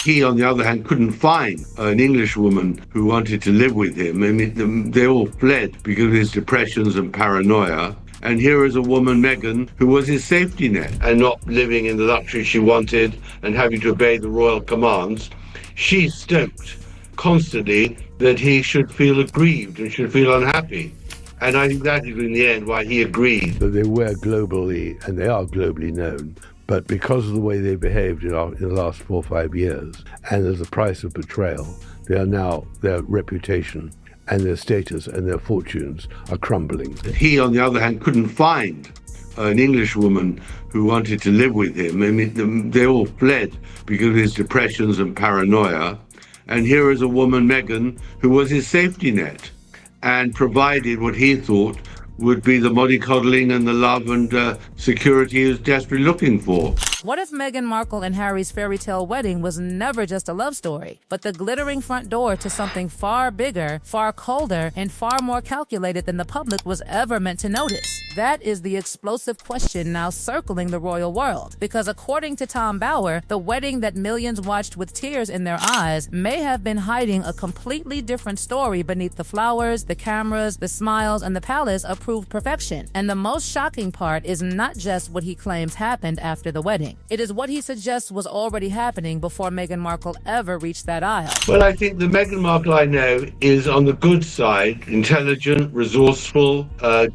He, on the other hand, couldn't find an English woman who wanted to live with him. I mean, they all fled because of his depressions and paranoia. And here is a woman, Meghan, who was his safety net, and not living in the luxury she wanted and having to obey the royal commands. She stoked constantly that he should feel aggrieved and should feel unhappy. And I think that is, in the end, why he agreed. So they were globally, and they are globally known, but because of the way they behaved in the last 4 or 5 years, and as a price of betrayal, their reputation and their status and their fortunes are crumbling. He, on the other hand, couldn't find an English woman who wanted to live with him. I mean, they all fled because of his depressions and paranoia. And here is a woman, Meghan, who was his safety net and provided what he thought would be the mollycoddling and the love and security he was desperately looking for. What if Meghan Markle and Harry's fairy tale wedding was never just a love story, but the glittering front door to something far bigger, far colder, and far more calculated than the public was ever meant to notice? That is the explosive question now circling the royal world. Because according to Tom Bower, the wedding that millions watched with tears in their eyes may have been hiding a completely different story beneath the flowers, the cameras, the smiles, and the palace approved perfection. And the most shocking part is not just what he claims happened after the wedding. It is what he suggests was already happening before Meghan Markle ever reached that aisle. Well, I think the Meghan Markle I know is on the good side, intelligent, resourceful,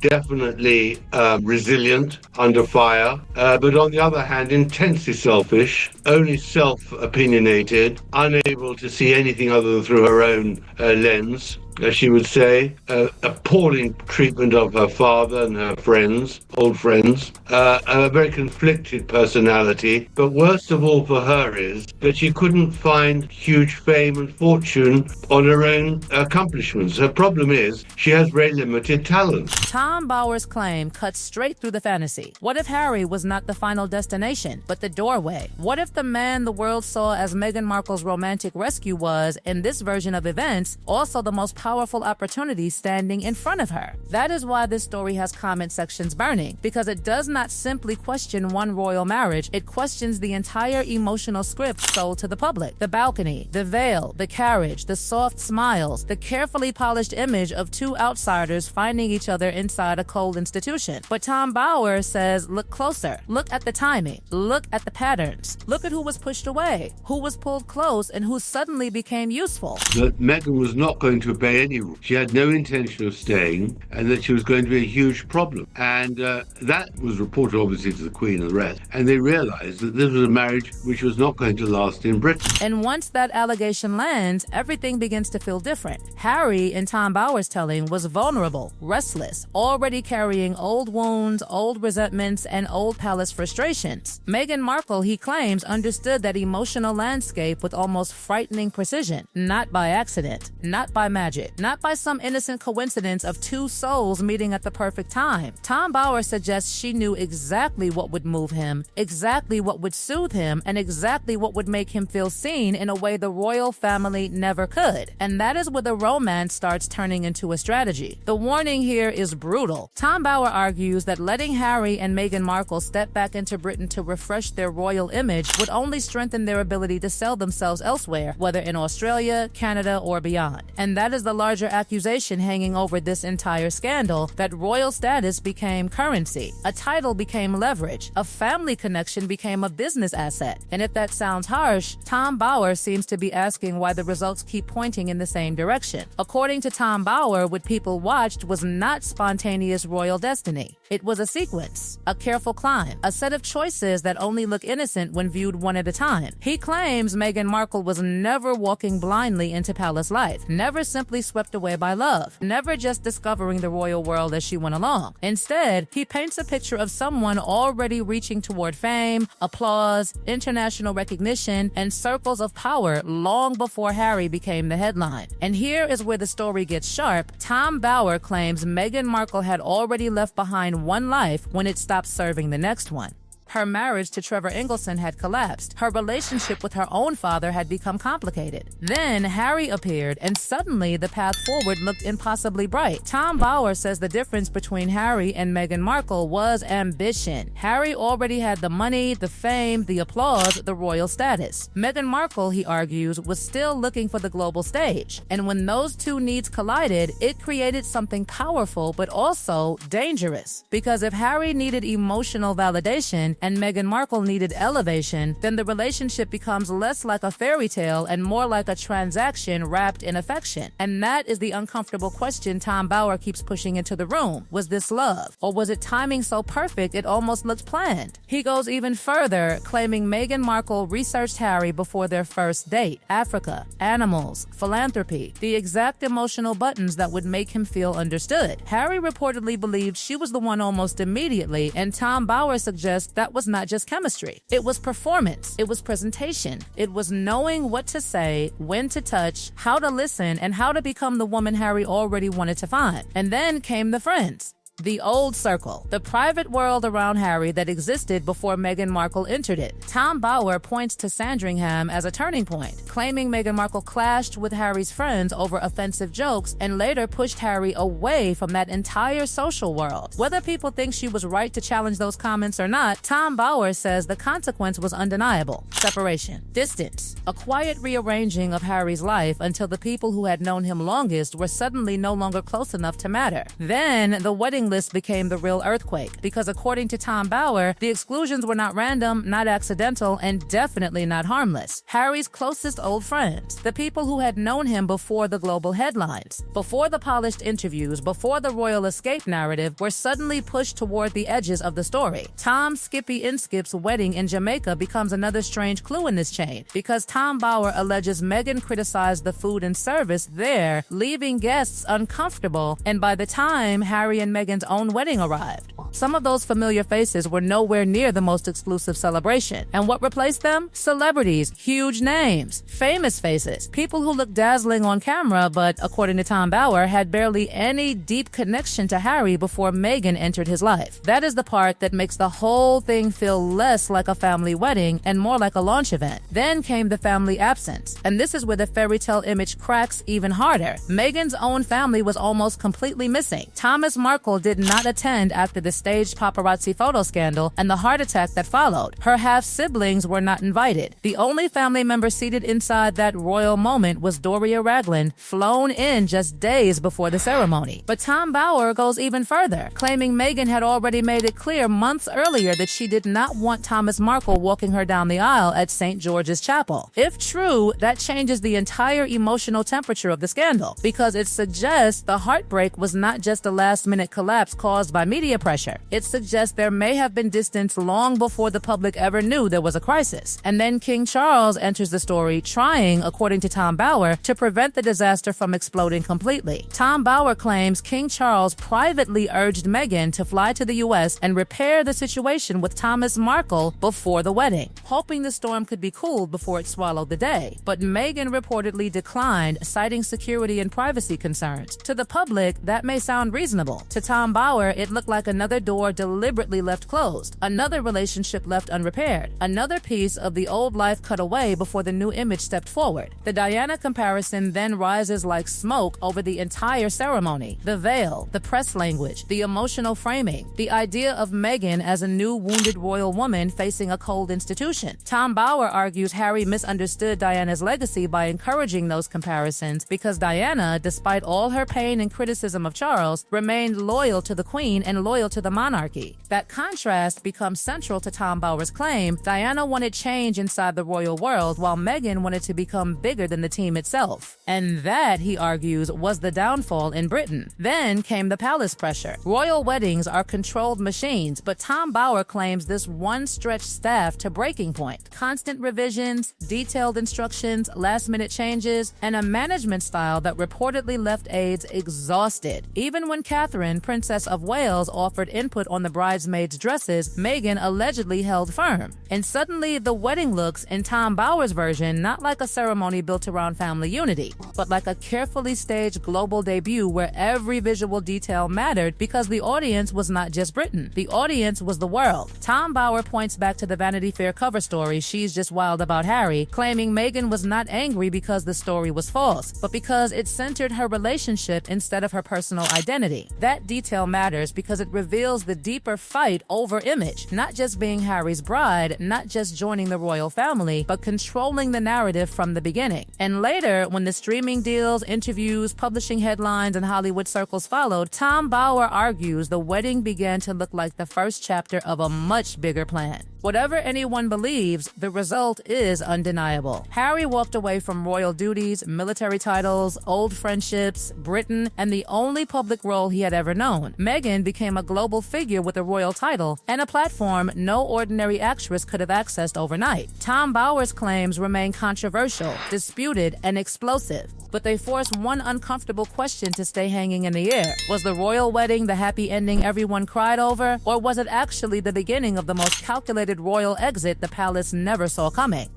definitely resilient under fire, but on the other hand, intensely selfish, only self-opinionated, unable to see anything other than through her own lens. As she would say, appalling treatment of her father and her friends, old friends, a very conflicted personality. But worst of all for her is that she couldn't find huge fame and fortune on her own accomplishments. Her problem is she has very limited talent. Tom Bower's claim cuts straight through the fantasy. What if Harry was not the final destination, but the doorway? What if the man the world saw as Meghan Markle's romantic rescue was, in this version of events, also the most powerful opportunity standing in front of her? That is why this story has comment sections burning, because it does not simply question one royal marriage, it questions the entire emotional script sold to the public. The balcony, the veil, the carriage, the soft smiles, the carefully polished image of two outsiders finding each other inside a cold institution. But Tom Bower says, look closer, look at the timing, look at the patterns, look at who was pushed away, who was pulled close, and who suddenly became useful. That Meghan was not going to obey any rule. She had no intention of staying, and that she was going to be a huge problem. And that was reported obviously to the Queen and the rest. And they realized that this was a marriage which was not going to last in Britain. And once that allegation lands, everything begins to feel different. Harry, in Tom Bower's telling, was vulnerable, restless, already carrying old wounds, old resentments, and old palace frustrations. Meghan Markle, he claims, understood that emotional landscape with almost frightening precision, not by accident, not by magic, not by some innocent coincidence of two souls meeting at the perfect time. Tom Bower suggests she knew exactly what would move him, exactly what would soothe him, and exactly what would make him feel seen in a way the royal family never could. And that is where the romance starts turning into a strategy. The warning here is brutal. Tom Bower argues that letting Harry and Meghan Markle step back into Britain to refresh their royal image would only strengthen their ability to sell themselves elsewhere, whether in Australia, Canada, or beyond. And that is the larger accusation hanging over this entire scandal, that royal status became currency, a title became leverage, a family connection became a business asset. And if that sounds harsh, Tom Bower seems to be asking why the results keep pointing in the same direction. According to Tom Bower, what people watched was not spontaneous royal destiny. It was a sequence, a careful climb, a set of choices that only look innocent when viewed one at a time. He claims Meghan Markle was never walking blindly into palace life, never simply swept away by love, never just discovering the royal world as she went along. Instead, he paints a picture of someone already reaching toward fame, applause, international recognition, and circles of power long before Harry became the headline. And here is where the story gets sharp. Tom Bower claims Meghan Markle had already left behind one life when it stopped serving the next one. Her marriage to Trevor Engelson had collapsed. Her relationship with her own father had become complicated. Then Harry appeared, and suddenly the path forward looked impossibly bright. Tom Bauer says the difference between Harry and Meghan Markle was ambition. Harry already had the money, the fame, the applause, the royal status. Meghan Markle, he argues, was still looking for the global stage. And when those two needs collided, it created something powerful but also dangerous. Because if Harry needed emotional validation and Meghan Markle needed elevation, then the relationship becomes less like a fairy tale and more like a transaction wrapped in affection. And that is the uncomfortable question Tom Bauer keeps pushing into the room. Was this love? Or was it timing so perfect it almost looked planned? He goes even further, claiming Meghan Markle researched Harry before their first date. Africa, animals, philanthropy, the exact emotional buttons that would make him feel understood. Harry reportedly believed she was the one almost immediately, and Tom Bauer suggests that was not just chemistry. It was performance. It was presentation. It was knowing what to say, when to touch, how to listen, and how to become the woman Harry already wanted to find. And then came the friends. The old circle, the private world around Harry that existed before Meghan Markle entered it. Tom Bauer points to Sandringham as a turning point, claiming Meghan Markle clashed with Harry's friends over offensive jokes and later pushed Harry away from that entire social world. Whether people think she was right to challenge those comments or not, Tom Bauer says the consequence was undeniable. Separation, distance, a quiet rearranging of Harry's life until the people who had known him longest were suddenly no longer close enough to matter. Then the wedding list became the real earthquake, because according to Tom Bauer, the exclusions were not random, not accidental, and definitely not harmless. Harry's closest old friends, the people who had known him before the global headlines, before the polished interviews, before the royal escape narrative, were suddenly pushed toward the edges of the story. Tom Skippy Inskip's wedding in Jamaica becomes another strange clue in this chain, because Tom Bauer alleges Meghan criticized the food and service there, leaving guests uncomfortable, and by the time Harry and Meghan's own wedding arrived, some of those familiar faces were nowhere near the most exclusive celebration. And what replaced them? Celebrities, huge names, famous faces, people who looked dazzling on camera but, according to Tom Bauer, had barely any deep connection to Harry before Meghan entered his life. That is the part that makes the whole thing feel less like a family wedding and more like a launch event. Then came the family absence, and this is where the fairy tale image cracks even harder. Meghan's own family was almost completely missing. Thomas Markle did not attend after the staged paparazzi photo scandal and the heart attack that followed. Her half-siblings were not invited. The only family member seated inside that royal moment was Doria Ragland, flown in just days before the ceremony. But Tom Bauer goes even further, claiming Meghan had already made it clear months earlier that she did not want Thomas Markle walking her down the aisle at St. George's Chapel. If true, that changes the entire emotional temperature of the scandal, because it suggests the heartbreak was not just a last-minute collapse caused by media pressure. It suggests there may have been distance long before the public ever knew there was a crisis. And then King Charles enters the story, trying, according to Tom Bauer, to prevent the disaster from exploding completely. Tom Bauer claims King Charles privately urged Meghan to fly to the U.S. and repair the situation with Thomas Markle before the wedding, hoping the storm could be cooled before it swallowed the day. But Meghan reportedly declined, citing security and privacy concerns. To the public, that may sound reasonable. To Tom Bauer, it looked like another door deliberately left closed, another relationship left unrepaired, another piece of the old life cut away before the new image stepped forward. The Diana comparison then rises like smoke over the entire ceremony. The veil, the press language, the emotional framing, the idea of Meghan as a new wounded royal woman facing a cold institution. Tom Bauer argues Harry misunderstood Diana's legacy by encouraging those comparisons, because Diana, despite all her pain and criticism of Charles, remained loyal to the Queen and loyal to the monarchy. That contrast becomes central to Tom Bauer's claim. Diana wanted change inside the royal world, while Meghan wanted to become bigger than the team itself. And that, he argues, was the downfall in Britain. Then came the palace pressure. Royal weddings are controlled machines, but Tom Bauer claims this one stretched staff to breaking breaking point. Constant revisions, detailed instructions, last-minute changes, and a management style that reportedly left aides exhausted. Even when Catherine, Princess of Wales, offered input on the bridesmaids' dresses, Meghan allegedly held firm. And suddenly, the wedding looks in Tom Bower's version not like a ceremony built around family unity, but like a carefully staged global debut where every visual detail mattered because the audience was not just Britain. The audience was the world. Tom Bower points back to the Vanity Fair cover story, She's Just Wild About Harry, claiming Meghan was not angry because the story was false, but because it centered her relationship instead of her personal identity. That detail matters because it reveals the deeper fight over image, not just being Harry's bride, not just joining the royal family, but controlling the narrative from the beginning. And later, when the streaming deals, interviews, publishing headlines, and Hollywood circles followed, Tom Bower argues the wedding began to look like the first chapter of a much bigger plan. Whatever anyone believes, the result is undeniable. Harry walked away from royal duties, military titles, old friendships, Britain, and the only public role he had ever known. Meghan became a global figure with a royal title and a platform no ordinary actress could have accessed overnight. Tom Bower's claims remain controversial, disputed, and explosive, but they force one uncomfortable question to stay hanging in the air. Was the royal wedding the happy ending everyone cried over, or was it actually the beginning of the most calculated royal exit the palace never saw coming?